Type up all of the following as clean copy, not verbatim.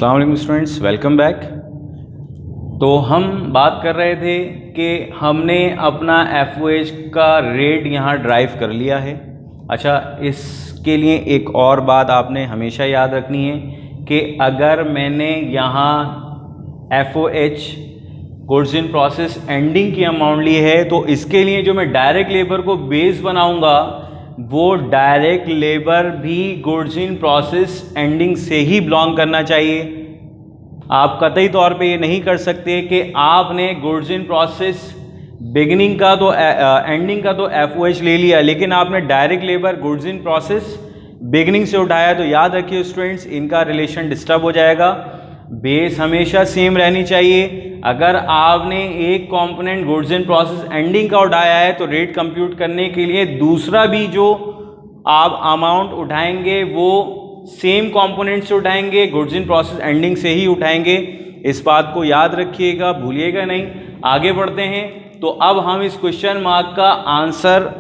अस्सलाम वालेकुम students, welcome back. तो हम बात कर रहे थे कि हमने अपना FOH का रेट यहाँ ड्राइव कर लिया है। अच्छा, इसके लिए एक और बात आपने हमेशा याद रखनी है कि अगर मैंने यहाँ FOH goods in process ending की अमाउंट ली है तो इसके लिए जो मैं डायरेक्ट लेबर को बेस बनाऊंगा वो डायरेक्ट लेबर भी गुड्स इन प्रोसेस एंडिंग से ही बिलोंग करना चाहिए। आप कतई तौर पे ये नहीं कर सकते कि आपने गुड्स इन प्रोसेस बिगिनिंग का तो एंडिंग का तो FOH ले लिया, लेकिन आपने direct labour goods in process beginning से उठाया, तो याद रखिए स्टूडेंट्स, इनका रिलेशन डिस्टर्ब हो जाएगा। बेस हमेशा सेम रहनी चाहिए। अगर आपने एक component goods in process ending का उठाया है तो रेट कंप्यूट करने के लिए दूसरा भी जो आप अमाउंट उठाएंगे वो सेम कंपोनेंट से उठाएंगे, गुड्स इन प्रोसेस एंडिंग से ही उठाएंगे। इस बात को याद रखिएगा, भूलिएगा नहीं। आगे बढ़ते हैं। तो अब हम इस क्वेश्चन मार्क का आंसर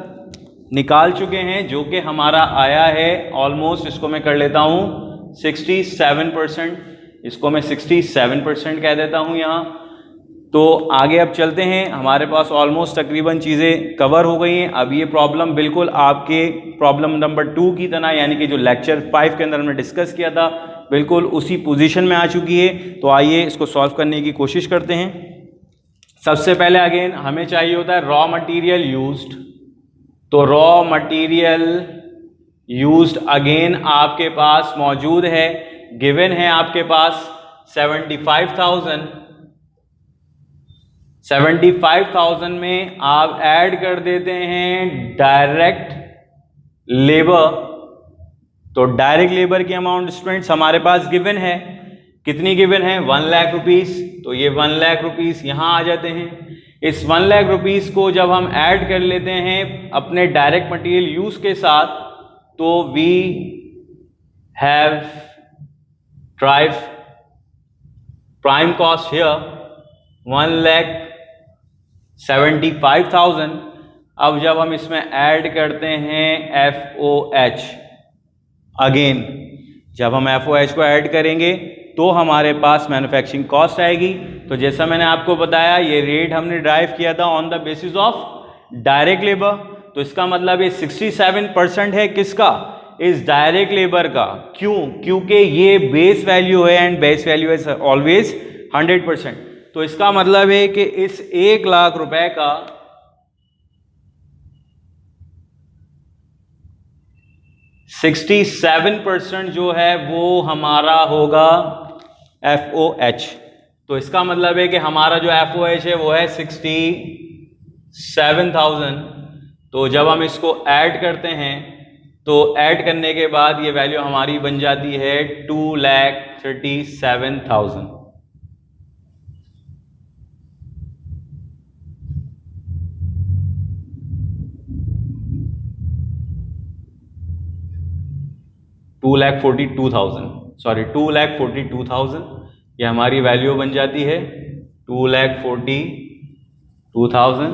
निकाल चुके हैं जो कि हमारा आया है ऑलमोस्ट, इसको मैं कर लेता हूँ 67%, इसको मैं 67% कह देता हूँ यहाँ। तो आगे अब चलते हैं। हमारे पास ऑलमोस्ट तकरीबन चीज़ें कवर हो गई हैं। अब ये प्रॉब्लम बिल्कुल आपके प्रॉब्लम नंबर 2 की तरह, यानी कि जो लेक्चर 5 के अंदर हमने डिस्कस किया था, बिल्कुल उसी पोजीशन में आ चुकी है। तो आइए इसको सॉल्व करने की कोशिश करते हैं। सबसे पहले अगेन हमें चाहिए होता है रॉ मटेरियल यूज्ड। तो रॉ मटेरियल यूज्ड अगेन आपके पास मौजूद है, गिवन है आपके पास 75,000 में आप ऐड कर देते हैं डायरेक्ट लेबर। तो डायरेक्ट लेबर की अमाउंट स्टूडेंट्स हमारे पास गिवन है, कितनी गिवन है? 1 लाख रुपीस। तो ये 1 लाख रुपीस यहां आ जाते हैं। इस 1 लाख रुपीस को जब हम ऐड कर लेते हैं अपने डायरेक्ट मटेरियल यूज के साथ, तो we have derived prime cost here 1,75,000। अब जब हम इसमें ऐड करते हैं FOH, अगेन जब हम FOH को ऐड करेंगे तो हमारे पास मैन्युफैक्चरिंग कॉस्ट आएगी। तो जैसा मैंने आपको बताया, ये रेट हमने ड्राइव किया था on the basis of direct labour. तो इसका मतलब ये 67% है किसका? इस डायरेक्ट लेबर का। क्यों? क्योंकि ये बेस वैल्यू है and base value is always 100%। तो इसका मतलब है कि इस 1 लाख रुपए का 67% जो है वो हमारा होगा FOH। तो इसका मतलब है कि हमारा जो FOH है वो है 67,000। तो जब हम इसको ऐड करते हैं तो ऐड करने के बाद ये वैल्यू हमारी बन जाती है 2,37,000। $2,42,000 ये हमारी वैल्यू बन जाती है 2,42,000,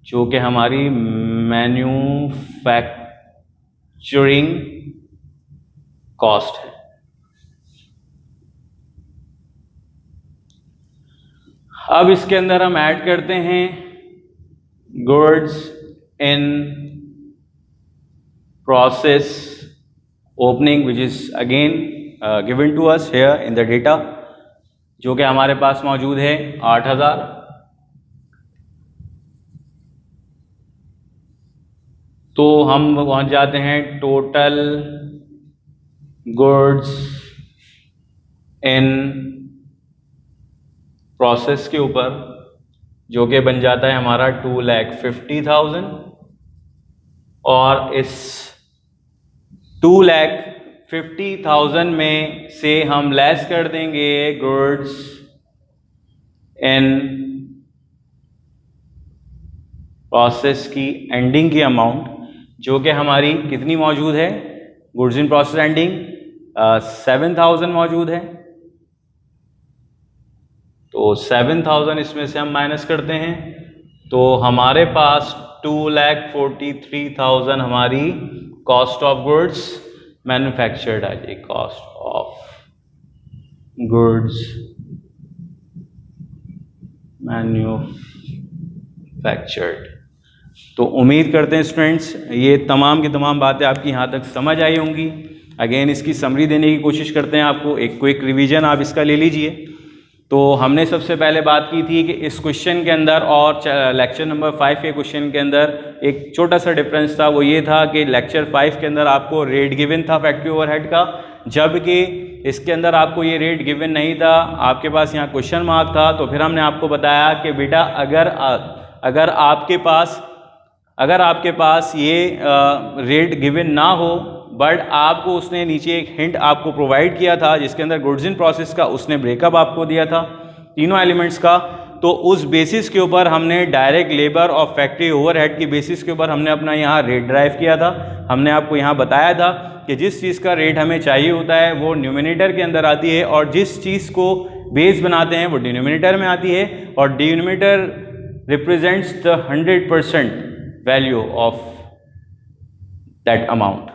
जो कि हमारी मैन्युफैक्चरिंग कॉस्ट है। अब इसके अंदर हम ऐड करते हैं goods in process opening, which is again given to us here in the data, जो कि हमारे पास मौजूद है 8,000। तो हम पहुंच जाते हैं टोटल गुड्स इन प्रोसेस के ऊपर, जो कि बन जाता है हमारा 2,50,000। और इस 2,50,000 में से हम लेस कर देंगे गुड्स इन प्रोसेस की एंडिंग की अमाउंट, जो कि हमारी कितनी मौजूद है? गुड्स इन प्रोसेस एंडिंग 7,000 मौजूद है। तो 7,000 इसमें से हम माइनस करते हैं, तो हमारे पास 2,43,000 हमारी कॉस्ट ऑफ गुड्स मैन्युफैक्चर्ड आ जाएगी, कॉस्ट ऑफ गुड्स मैन्युफैक्चर्ड। तो उम्मीद करते हैं स्टूडेंट्स ये तमाम की तमाम बातें आपकी यहाँ तक समझ आई होंगी। अगेन इसकी समरी देने की कोशिश करते हैं आपको, एक क्विक रिवीजन आप इसका ले लीजिए। तो हमने सबसे पहले बात की थी कि इस क्वेश्चन के अंदर और लेक्चर नंबर 5 के क्वेश्चन के अंदर एक छोटा सा डिफरेंस था। वो ये था कि लेक्चर 5 के अंदर आपको रेट गिवन था फैक्ट्री ओवरहेड का, जबकि इसके अंदर आपको ये रेट गिवन नहीं था, आपके पास यहाँ क्वेश्चन मार्क था। तो फिर हमने आपको बताया कि बेटा अगर आपके पास ये रेट गिवन ना हो बट आपको उसने नीचे एक हिंट आपको प्रोवाइड किया था जिसके अंदर गुड्स इन प्रोसेस का उसने ब्रेकअप आपको दिया था तीनों एलिमेंट्स का, तो उस बेसिस के ऊपर हमने डायरेक्ट लेबर और फैक्ट्री ओवरहेड की बेसिस के ऊपर हमने अपना यहाँ रेट ड्राइव किया था। हमने आपको यहाँ बताया था कि जिस चीज़ का रेट हमें चाहिए होता है वो न्यूमिनेटर के अंदर आती है और जिस चीज़ को बेस बनाते हैं वो डिनोमिनेटर में आती है, और denominator represents the 100% value of that amount.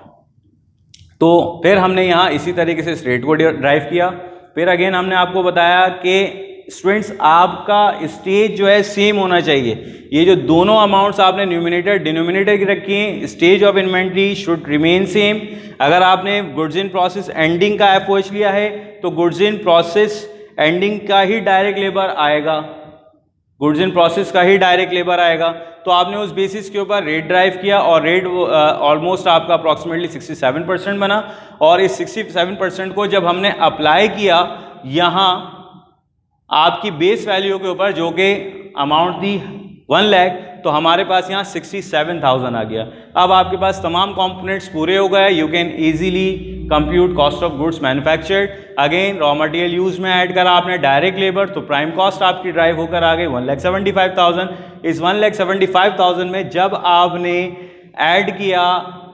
तो फिर हमने यहाँ इसी तरीके से इस रेट को ड्राइव किया। फिर अगेन हमने आपको बताया कि स्टूडेंट्स आपका स्टेज जो है सेम होना चाहिए। ये जो दोनों अमाउंट्स आपने न्यूमिनेटर डिनोमिनेटर की रखी हैं, stage of inventory should remain same. अगर आपने गुड्स इन प्रोसेस एंडिंग का एफओएच लिया है तो गुड्स इन प्रोसेस एंडिंग का ही डायरेक्ट लेबर आएगा, गुड्स इन प्रोसेस का ही डायरेक्ट लेबर आएगा। तो आपने उस बेसिस के ऊपर रेट ड्राइव किया और रेट ऑलमोस्ट आपका अप्रॉक्सीमेटली 67% बना। और इस 67% को जब हमने अप्लाई किया यहाँ आपकी बेस वैल्यू के ऊपर जो कि अमाउंट थी 1 लाख, तो हमारे पास यहाँ 67,000 आ गया। अब आपके पास तमाम कंपोनेंट्स पूरे हो गए, you can easily compute cost of goods manufactured. Again raw material use में ऐड करा आपने डायरेक्ट लेबर, तो प्राइम कॉस्ट आपकी ड्राइव होकर आ गई 1,75,000। इस 1,75,000 में जब आपने ऐड किया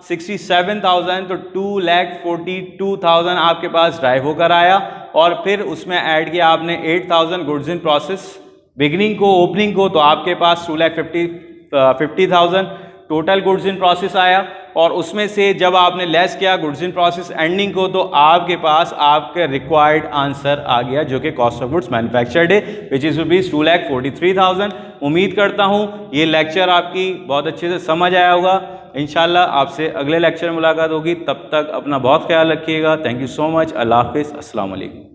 67,000 तो 2,42,000 आपके पास ड्राइव होकर आया, और फिर उसमें ऐड किया आपने 8,000 गुड्स इन प्रोसेस बिगनिंग को ओपनिंग को, तो आपके पास 2,50,000 टोटल गुड्स इन प्रोसेस आया। और उसमें से जब आपने लेस किया गुड्स इन प्रोसेस एंडिंग को, तो आपके पास आपके रिक्वायर्ड आंसर आ गया जो कि कॉस्ट ऑफ गुड्स मैन्युफैक्चर्ड है, विच इज रुपीज 2,43,000। उम्मीद करता हूँ ये लेक्चर आपकी बहुत अच्छे से समझ आया होगा। इंशाल्लाह आपसे अगले लेक्चर में मुलाकात होगी, तब तक अपना बहुत ख्याल रखिएगा। Thank you so much. अल्लाह हाफिज़। अस्सलाम वालेकुम।